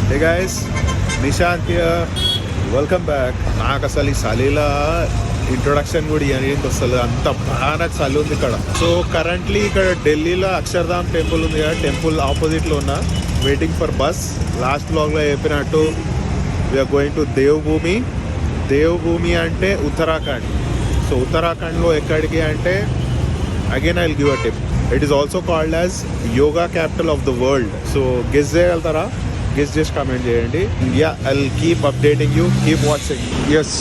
Hey guys, Nishant here. Welcome back. నాకు అసలు ఈ చలిలా ఇంట్రొడక్షన్ కూడా ఇవ్వడానికి వస్తుంది, అంత బాగా చలి ఉంది ఇక్కడ. సో కరెంట్లీ ఇక్కడ ఢిల్లీలో అక్షర్ధామ్ టెంపుల్ ఉంది కదా, టెంపుల్ ఆపోజిట్లో ఉన్న వెయిటింగ్ ఫర్ బస్. లాస్ట్ బ్లాగ్లో చెప్పినట్టు we are going to Devbhoomi. Devbhoomi అంటే ఉత్తరాఖండ్. సో ఉత్తరాఖండ్లో ఎక్కడికి అంటే again I will give a tip. It is also called as yoga capital of the world. So guess చేయగలుగుతారా? గెస్ చేసి కామెంట్ చేయండి. Yeah I will keep updating you, keep watching. Yes,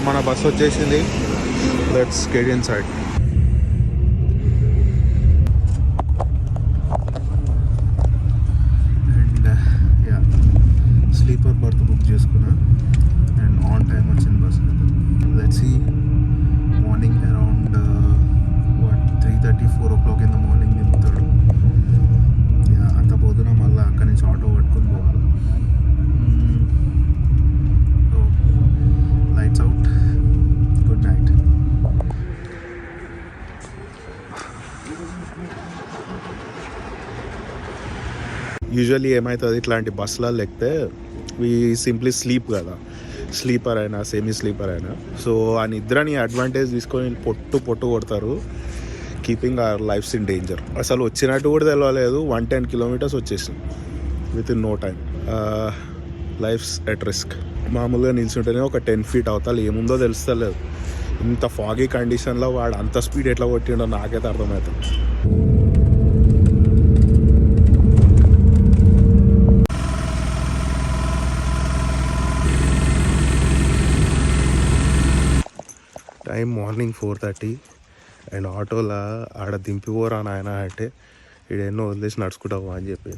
మన bus వచ్చేసింది. Let's get inside. And yeah sleeper berth book చేసుకున్నా and on time వచ్చింది bus. Let's see. Morning around 3:30, 4 o'clock in the morning దింపుతాడు. అంత పొద్దున మళ్ళీ అక్కడి నుంచి ఆటో పట్టుకొని పోవాలి. Lights out. Good night. Usually ఏమవుతుంది ఇట్లాంటి బస్సులలో ఎక్కితే వీ సింప్లీ స్లీప్ కదా, స్లీపర్ అయినా సెమీ స్లీపర్ అయినా. సో ఆ నిద్రని అడ్వాంటేజ్ తీసుకొని పొట్టు కొడతారు, keeping our lives in danger. అసలు వచ్చినట్టు కూడా తెలియలేదు. 110 kilometers వచ్చేసింది within no time. Lives at risk. మామూలుగా నిల్చుంటేనే ఒక 10 feet అవతల ఏముందో తెలుస్తలేదు. ఇంత ఫాగీ కండిషన్లో వాడు అంత స్పీడ్ ఎట్లా కొట్టిండో నాకైతే అర్థమవుతుంది. టైం మార్నింగ్ 4:30 అండ్ ఆటోలో ఆడ దింపిపోరా నాయన అంటే ఎన్నో వదిలేసి నడుచుకుంటావా అని చెప్పి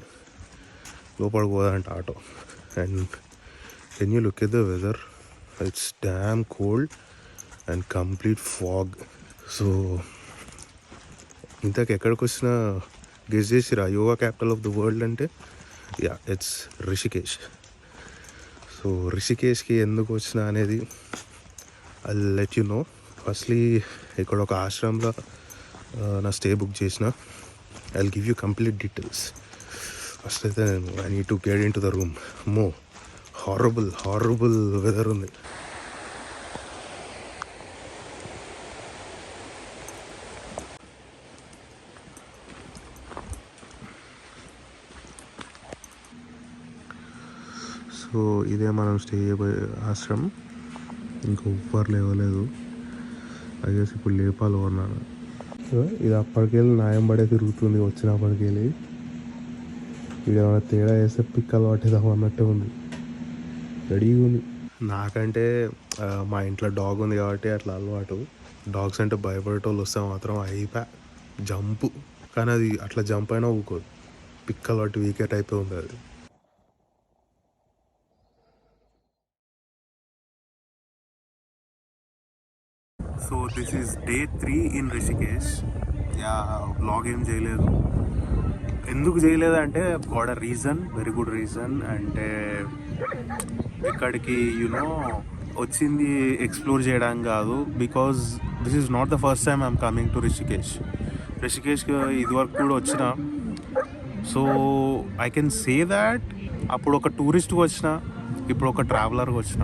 లోపలికి పోదంట auto. And can you look at the weather? It's damn cold and complete fog. So ఇంతకు ఎక్కడికి వచ్చినా గెస్ చేసిరా yoga capital of the world అంటే? Yeah, it's Rishikesh. సో రిషికేష్కి ఎందుకు వచ్చినా అనేది I let you know. Firstly ఇక్కడ ఒక ఆశ్రమంలో నా స్టే బుక్ చేసిన. I will give you complete details. First అయితే I need to get into the room. Horrible weather ఉంది. సో ఇదే మనం స్టే చేయబోయే ఆశ్రమం. ఇంకా ఉప్పర్ లేవలేదు. అయ్యేసి ఇప్పుడు లేపాలో ఉన్నాను. సో ఇది అప్పటికెళ్ళి న్యాయం పడే తిరుగుతుంది. వచ్చినప్పటికెళ్ళి ఇది ఏమైనా తేడా వేస్తే పిక్కలు పట్టేదాం అన్నట్టే ఉంది. రెడీగా ఉంది. నాకంటే మా ఇంట్లో డాగ్ ఉంది కాబట్టి అట్లా అలవాటు. డాగ్స్ అంటే భయపడేటోళ్ళు వస్తే మాత్రం జంపు. కానీ అది అట్లా జంప్ అయినా ఊకోదు. పిక్కలు పట్టి వీకెట్ అయిపోయి ఉంది అది. So this is day 3 in Rishikesh. Blog ఏం చేయలేదు. ఎందుకు చేయలేదు అంటే got a reason, very good reason. అంటే ఇక్కడికి వచ్చింది ఎక్స్ప్లోర్ చేయడానికి కాదు. Because this is not the first time I'm coming to రిషికేష్కి ఇదివరకు కూడా వచ్చిన. So I can say that అప్పుడు ఒక టూరిస్ట్కి వచ్చిన, ఇప్పుడు ఒక ట్రావెలర్కి వచ్చిన.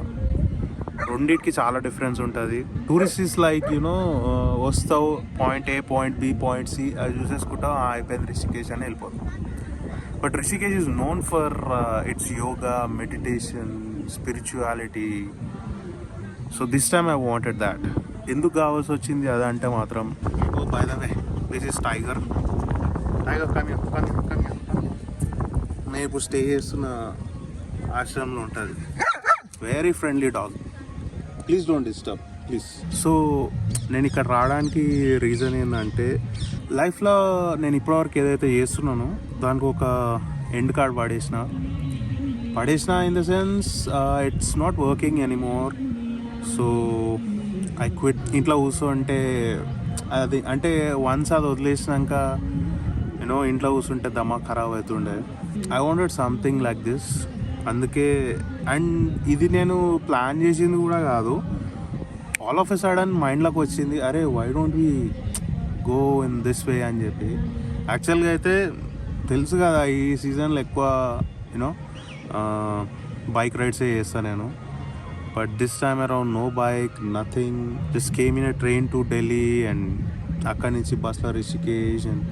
రెండింటికి చాలా డిఫరెన్స్ ఉంటుంది. టూరిస్ట్ ఈస్ లైక్ వస్తావు, పాయింట్ ఏ, పాయింట్ బి, పాయింట్ సి అది చూసేసుకుంటా అయిపోయింది రిషికేష్ అని వెళ్ళిపోతాం. But Rishikesh is known for it's yoga, meditation, spirituality. So this time I wanted that. ఎందుకు కావాల్సి వచ్చింది అదంటే మాత్రం, by the way this is tiger. నేను ఇప్పుడు స్టే చేస్తున్న ఆశ్రమంలో ఉంటుంది. Very friendly dog. Please don't disturb please. So నేను ఇక్కడ రావడానికి రీజన్ ఏంటంటే, లైఫ్లో నేను ఇప్పటివరకు ఏదైతే చేస్తున్నానో దానికి ఒక ఎండ్ కార్డ్ పడేసిన in the sense it's not working anymore. So I quit. ఇంట్లో కూర్చుంటే అది అంటే వన్స్ అది వదిలేసినాక ఇంట్లో కూర్చుంటే దమాక్ ఖరాబ్ అవుతుండే. I wanted something like this. అందుకే. అండ్ ఇది నేను ప్లాన్ చేసింది కూడా కాదు, ఆల్ ఆఫ్ ఎ సడన్ మైండ్లోకి వచ్చింది, అరే why don't we go in this way అని చెప్పి. యాక్చువల్గా అయితే తెలుసు కదా ఈ సీజన్లో ఎక్కువ బైక్ రైడ్సే చేస్తాను నేను. But this time around no bike, nothing, just came in a train to Delhi and అక్కడి నుంచి బస్లో రిషికేష్ అండ్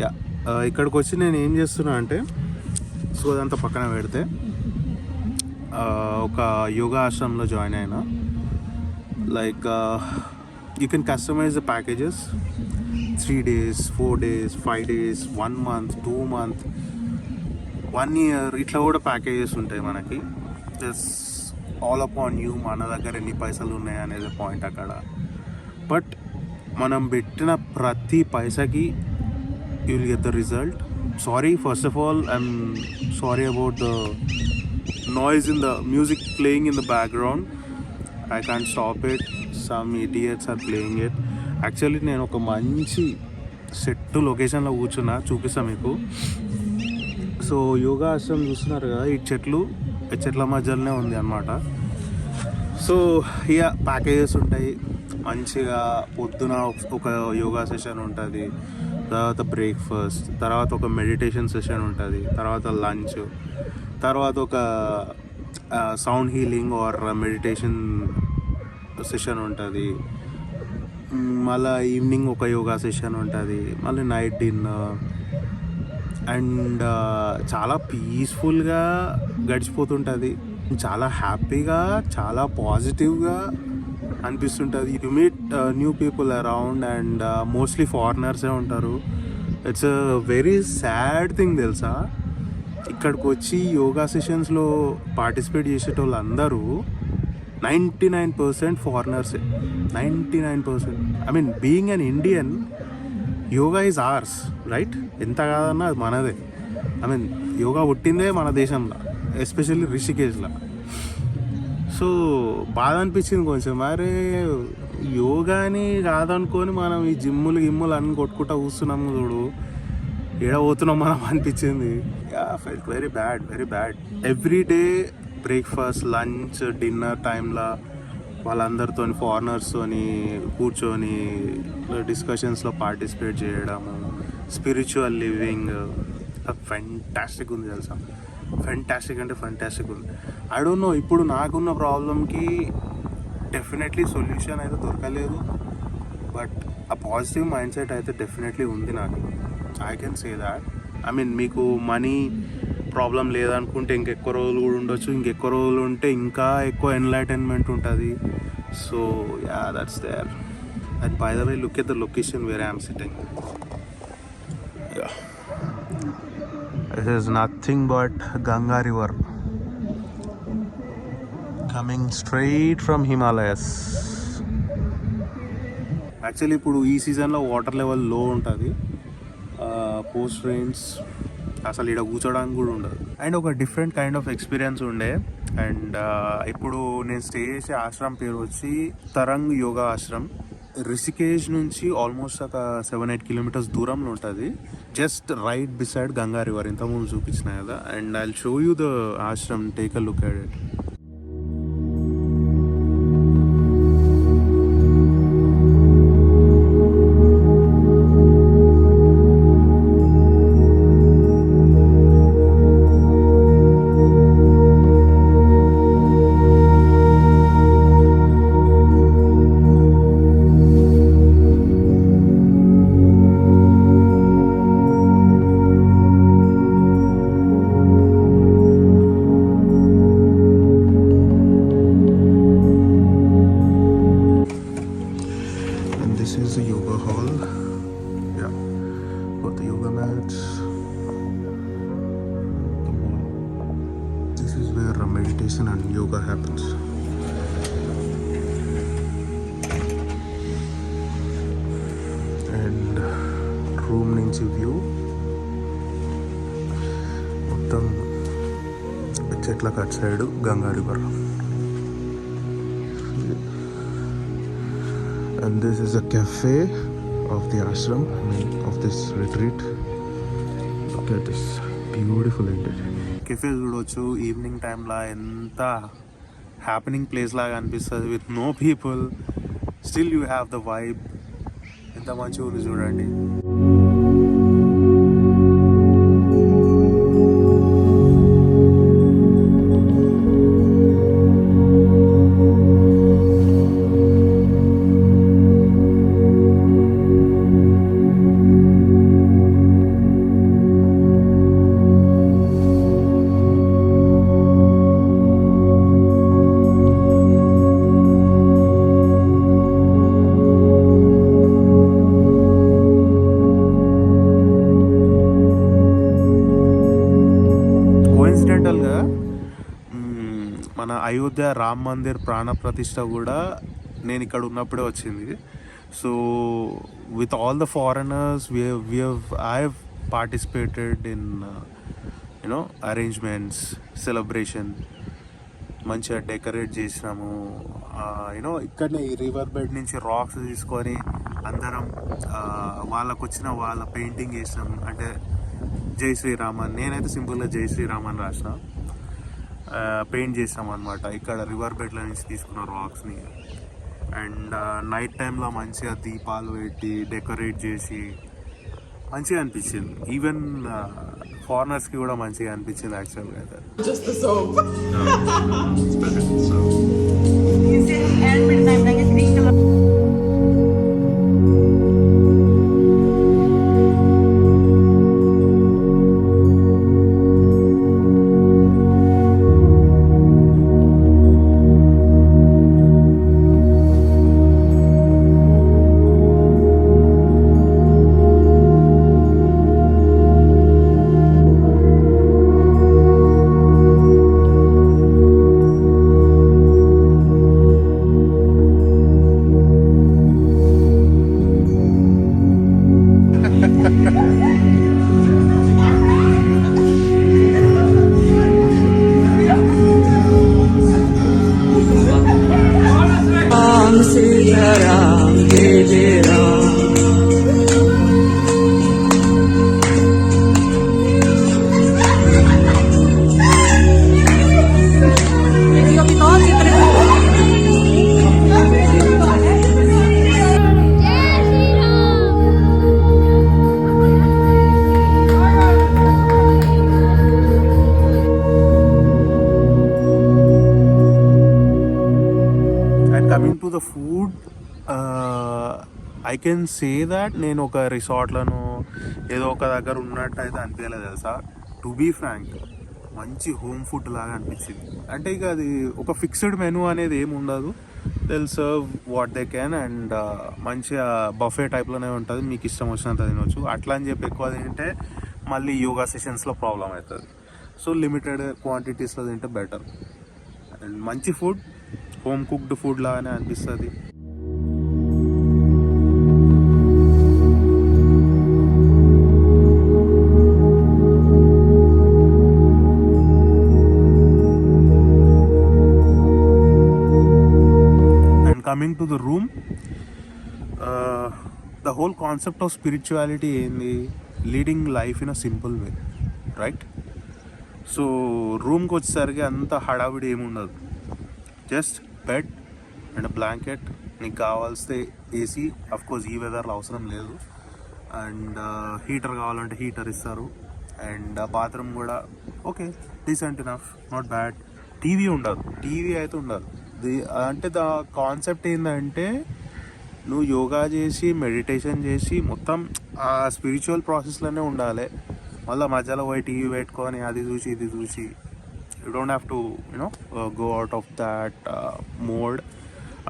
యా. ఇక్కడికి వచ్చి నేను ఏం చేస్తున్నా అంటే, సో అదంతా పక్కన పెడితే ఒక యోగా ఆశ్రమంలో జాయిన్ అయినా. Like you can customise the packages, 3 days, 4 days, 5 days, 1 month, 2 month, 1 year, ఇట్లా కూడా ప్యాకేజెస్ ఉంటాయి మనకి. జస్ట్ ఆల్ అపాన్ యూ, మన దగ్గర ఎన్ని పైసలు ఉన్నాయి అనేది పాయింట్ అక్కడ. బట్ మనం పెట్టిన ప్రతి పైసకి you will get the result. Sorry, first of all I'm sorry about the noise in the music playing in the background. I can't stop it. Some idiots are playing it. Actually నేను ఒక మంచి set లొకేషన్లో కూర్చున్నా, చూపిస్తాను మీకు. So yoga ఆశ్రమం చూస్తున్నారు కదా, ఈ చెట్ల మధ్యలోనే ఉంది అన్నమాట. సో ఇక ప్యాకేజెస్ ఉంటాయి మంచిగా. పొద్దున ఒక యోగా సెషన్ ఉంటుంది, తర్వాత బ్రేక్ఫాస్ట్, తర్వాత ఒక మెడిటేషన్ సెషన్ ఉంటుంది, తర్వాత లంచ్, తర్వాత ఒక sound healing or meditation session ఉంటుంది, మళ్ళీ ఈవినింగ్ ఒక యోగా సెషన్ ఉంటుంది, మళ్ళీ నైట్ డిన్నర్. అండ్ చాలా పీస్ఫుల్గా గడిచిపోతుంటుంది, చాలా హ్యాపీగా, చాలా పాజిటివ్గా అనిపిస్తుంటుంది. You meet new people around and mostly ఫారినర్సే ఉంటారు. It's a very sad thing తెలుసా, ఇక్కడికి వచ్చి యోగా సెషన్స్లో పార్టిసిపేట్ చేసేటోళ్ళు అందరూ 99% ఫారినర్సే. 99%. I mean being an Indian, yoga is ours, right? ఎంత కాదన్నా అది మనదే. ఐ మీన్ యోగా పుట్టిందే మన దేశంలో, ఎస్పెషల్లీ రిషికేష్లో. సో బాధ అనిపించింది కొంచెం, అరే యోగాని కాదనుకొని మనం ఈ జిమ్ములు అన్నీ కొట్టుకుంటా కూర్చున్నాము చూడు, ఏడ పోతున్నాం మనం అనిపించింది. Felt very bad. Every day breakfast, lunch, dinner టైంలో వాళ్ళందరితో, ఫారినర్స్తో కూర్చొని డిస్కషన్స్లో పార్టిసిపేట్ చేయడము, స్పిరిచువల్ లివింగ్ ఫెంటాస్టిక్ ఉంది తెలుసా. ఫెంటాస్టిక్ అంటే ఫెంటాస్టిక్ ఉంది. ఐ డోంట్ నో, ఇప్పుడు నాకున్న ప్రాబ్లంకి డెఫినెట్లీ సొల్యూషన్ అయితే దొరకలేదు, బట్ ఆ పాజిటివ్ మైండ్ సెట్ అయితే డెఫినెట్లీ ఉంది నాకు. I can say that. I mean మీకు మనీ ప్రాబ్లం లేదనుకుంటే ఇంకెక్కువ రోజులు కూడా ఉండొచ్చు, ఇంకెక్కువ రోజులు ఉంటే ఇంకా ఎక్కువ ఎన్లైటన్మెంట్ ఉంటుంది. So yeah, that's there. And by the way, look at the location where I'm sitting. It is nothing but Ganga River coming straight from Himalayas. Actually ఇప్పుడు ఈ సీజన్లో వాటర్ లెవెల్ లో ఉంటుంది, పోస్ట్ రెయిన్స్ అసలు ఇక్కడ కూర్చోడానికి కూడా ఉండదు. అండ్ ఒక డిఫరెంట్ కైండ్ ఆఫ్ ఎక్స్పీరియన్స్ ఉండే. అండ్ ఇప్పుడు నేను స్టే చేసే ఆశ్రమం పేరు వచ్చి తరంగ్ యోగా ఆశ్రమ్. రిషికేష్ నుంచి ఆల్మోస్ట్ ఒక 7-8 kilometers దూరంలో ఉంటుంది, just right beside Ganga river. ఇంతకుముందు చూపించిన కదా. And I will show you the Ashram, take a look at it. Meditation and yoga happens. And room నుంచి వ్యూ మొత్తం చెట్ల cut side Ganga river. And this is a cafe of the ashram, I mean of this retreat. Look at this beautiful interior. Cafe చూడవచ్చు evening టైంలో, ఎంత happening place లాగా అనిపిస్తుంది with no people. Still you have the vibe. ఎంత మంచిగా ఉంది చూడండి. మన అయోధ్య రామ్ మందిర్ ప్రాణ ప్రతిష్ట కూడా నేను ఇక్కడ ఉన్నప్పుడే వచ్చింది. So with all the foreigners I have participated in you know arrangements, celebration. మంచిగా డెకరేట్ చేసినాము. యూనో ఇక్కడనే ఈ రివర్ బెడ్ నుంచి రాక్స్ తీసుకొని అందరం వాళ్ళకు వచ్చిన వాళ్ళ పెయింటింగ్ వేసినాం. అంటే జై శ్రీరామ్ అని, నేనైతే సింపుల్గా జై శ్రీరామ్ అని రాసిన, పెయింట్ చేసాం అనమాట. ఇక్కడ రివర్ బెడ్ల నుంచి తీసుకున్న రాక్స్ని. అండ్ నైట్ టైంలో మంచిగా దీపాలు పెట్టి డెకరేట్ చేసి మంచిగా అనిపించింది. ఈవెన్ ఫారినర్స్కి కూడా మంచిగా అనిపించింది యాక్చువల్గా అయితే. Just the soap. It's better than soap. You see, and midnight like a green color. Coming to the food, I can say that నేను ఒక రిసార్ట్లను ఏదో ఒక దగ్గర ఉన్నట్టు అయితే అనిపించలేదు తెలుసా. టు బీ ఫ్రాంక్, మంచి హోమ్ ఫుడ్ లాగా అనిపించింది. అంటే ఇక అది ఒక ఫిక్స్డ్ మెనూ అనేది ఏమి ఉండదు. They'll serve what they can and మంచిగా బఫే టైప్లోనే ఉంటుంది, మీకు ఇష్టం వచ్చినంత తినవచ్చు. అట్లా అని చెప్పి ఎక్కువ తింటే మళ్ళీ యోగా సెషన్స్లో ప్రాబ్లం అవుతుంది. సో లిమిటెడ్ క్వాంటిటీస్లో తింటే బెటర్. అండ్ మంచి ఫుడ్, హోమ్ కుక్డ్ ఫుడ్ లాగానే అనిపిస్తుంది. And coming to the room, the whole concept of spirituality ఏంది? Leading life in a simple way, right? So రూమ్కి వచ్చేసరికి అంత హడావిడి ఏముండదు. జస్ట్ బెడ్ అండ్ బ్లాంకెట్, నీకు కావాల్స్తే ఏసీ, అఫ్కోర్స్ ఈ వెదర్లో అవసరం లేదు. అండ్ హీటర్ కావాలంటే హీటర్ ఇస్తారు. అండ్ బాత్రూమ్ కూడా okay, decent enough, not bad. TV ఉండదు, టీవీ అయితే ఉండదు. అంటే ద కాన్సెప్ట్ ఏంటంటే నువ్వు యోగా చేసి మెడిటేషన్ చేసి మొత్తం ఆ స్పిరిచువల్ ప్రాసెస్లోనే ఉండాలి. మళ్ళీ మధ్యలో పోయి టీవీ పెట్టుకొని అది చూసి ఇది చూసి, you don't have to you know go out of that mode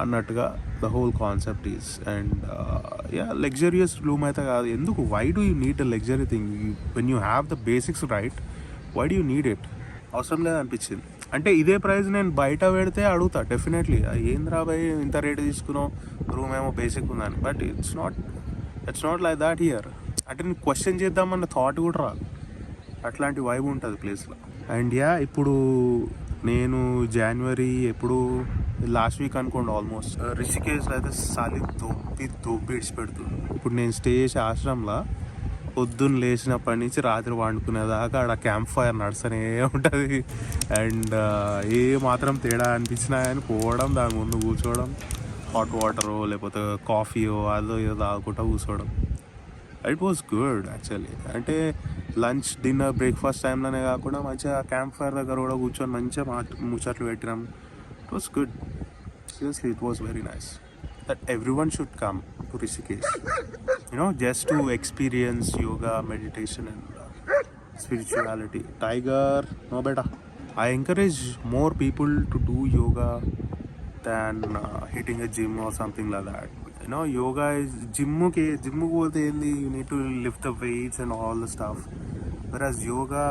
అన్నట్టుగా the whole concept is. And yeah, luxurious room అయితే కాదు. ఎందుకు? Why do you need a luxury thing when you have the basics right? Why do you need it? అవసరం లేదనిపించింది. అంటే ఇదే price నేను బయట పెడితే అడుగుతా డెఫినెట్లీ, ఏంద్రా భయ్ ఇంత రేటు తీసుకున్నావు, రూమ్ ఏమో బేసిక్ ఉందని. But it's not like that here. అంటే నేను క్వశ్చన్ చేద్దామన్న థాట్ కూడా రాదు. అట్లాంటి వైబ్ ఉంటుంది ప్లేస్లో. అండ్ యా, ఇప్పుడు నేను జనవరి ఎప్పుడు లాస్ట్ వీక్ అనుకోండి ఆల్మోస్ట్, రిషికేశ్లో అయితే చలి దొబ్బి ఇడిచిపెడుతుంది. ఇప్పుడు నేను స్టే చేసే ఆశ్రమంలో పొద్దున్న లేచినప్పటి నుంచి రాత్రి వండుకునేదాకా ఆడ క్యాంప్ ఫైర్ నడుస్తూనే ఉంటుంది. అండ్ ఏ మాత్రం తేడా అనిపించినా కానీ పోవడం, దాని ముందు కూర్చోవడం, హాట్ వాటరో లేకపోతే కాఫీయో అదో ఏదో తాగుకుంటూ కూర్చోవడం. It was good actually. అంటే లంచ్, డిన్నర్, బ్రేక్ఫాస్ట్ టైంలోనే కాకుండా మంచిగా క్యాంప్ ఫైర్ దగ్గర కూడా కూర్చొని మంచిగా ముచ్చట్లు పెట్టినాం. It was good. Seriously it was very nice. That everyone should come to Rishikesh, just to experience yoga, meditation and spirituality. Tiger, no beta. I encourage more people to do yoga than hitting a gym or something like that. Yoga is gym ku bolte endi, you need to lift the weights and all the stuff. Whereas yoga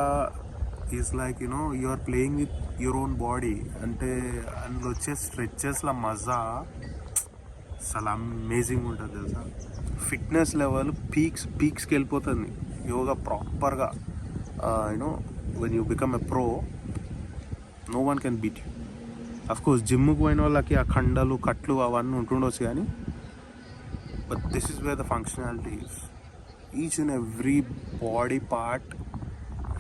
is like you know you are playing with your own body. అంటే అందులో వచ్చే స్ట్రెచెస్ల మజా అసలు amazing ఉంటుంది తెలుసా. Fitness level పీక్స్కి వెళ్ళిపోతుంది yoga ప్రాపర్గా. You know when you become a pro no one can beat you. Of course జిమ్కి పోయిన వాళ్ళకి ఆ కండలు కట్లు అవన్నీ ఉంటుండొచ్చు కానీ but this is where the functionality is. Each and every body part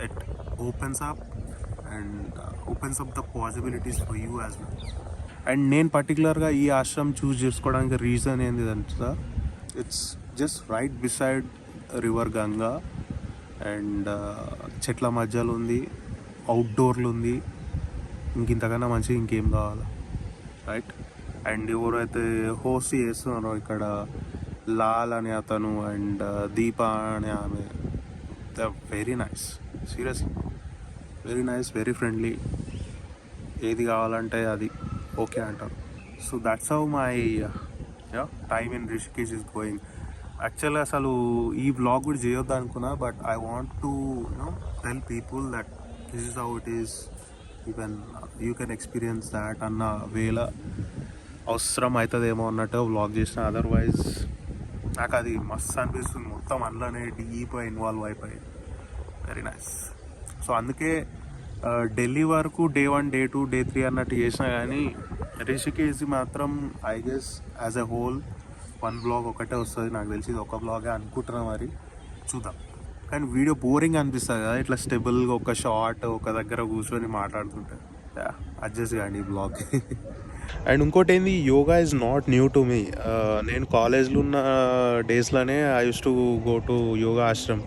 it opens up and opens up the possibilities for you as well. And నేను పర్టికులర్గా ఈ ఆశ్రమం చూస్ చేసుకోవడానికి రీజన్ ఏంటి అంటే it's just right beside river Ganga and చెట్ల మధ్యలో ఉంది, అవుట్డోర్లు ఉంది. ఇంతకన్నా మంచిగా ఇంకేం కావాలి రైట్. అండ్ ఎవరైతే హోస్ట్ చేస్తున్నారో ఇక్కడ లాల్ అనే అతను అండ్ దీప అనే ఆమె, the very nice, seriously very nice, very friendly. ఏది కావాలంటే అది ఓకే అంటారు. So that's how my time in Rishikesh is going. యాక్చువల్గా అసలు ఈ వ్లాగ్ కూడా చేయొద్దు అనుకున్నా, but I want to tell people that this is how it is. You can experience that అన్న వేళ అవసరం అవుతుందేమో అన్నట్టు వ్లాగ్ చేసిన. అదర్వైజ్ నాకు అది మస్తు అనిపిస్తుంది, మొత్తం అందులోనే డీప్ ఇన్వాల్వ్ అయిపోయి. Very nice. సో అందుకే ఢిల్లీ వరకు డే 1, డే 2, డే 3 అన్నట్టు చేసినా కానీ రిషికేష్ మాత్రం I guess as a whole 1 blog ఒకటే వస్తుంది నాకు తెలిసి. ఇది ఒక బ్లాగే అనుకుంటున్నా, మరి చూద్దాం. కానీ వీడియో బోరింగ్ అనిపిస్తుంది కదా ఇట్లా స్టెబుల్గా ఒక షార్ట్ ఒక దగ్గర కూర్చొని మాట్లాడుతుంటే. అడ్జస్ట్ కానీ ఈ బ్లాగ్. అండ్ ఇంకోటి ఏంది, yoga is not new to me. నేను కాలేజ్లో ఉన్న డేస్లోనే I use to go to yoga ashram.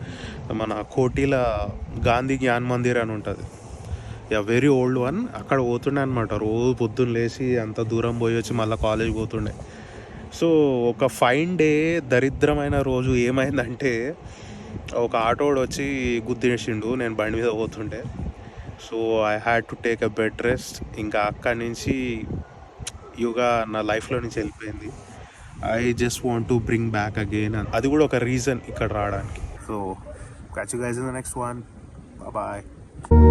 మన కోటిలో గాంధీ జ్ఞాన్ మందిర్ అని ఉంటుంది, వెరీ ఓల్డ్ వన్. అక్కడ పోతుండే అనమాట. రోజు పొద్దున్న లేచి అంత దూరం పోయి వచ్చి మళ్ళీ కాలేజ్ పోతుండే. సో ఒక ఫైన్ డే దరిద్రమైన రోజు ఏమైందంటే ఒక ఆటోడు వచ్చి గుద్దేసిండు నేను బండి మీద పోతుండే. So I had to take a bed rest. ఇంకా అక్కడి నుంచి యోగా నా లైఫ్లో నుంచి వెళ్ళిపోయింది. I just want to bring back again. అది కూడా ఒక రీజన్ ఇక్కడ రావడానికి. So catch you guys in the next one. Bye bye.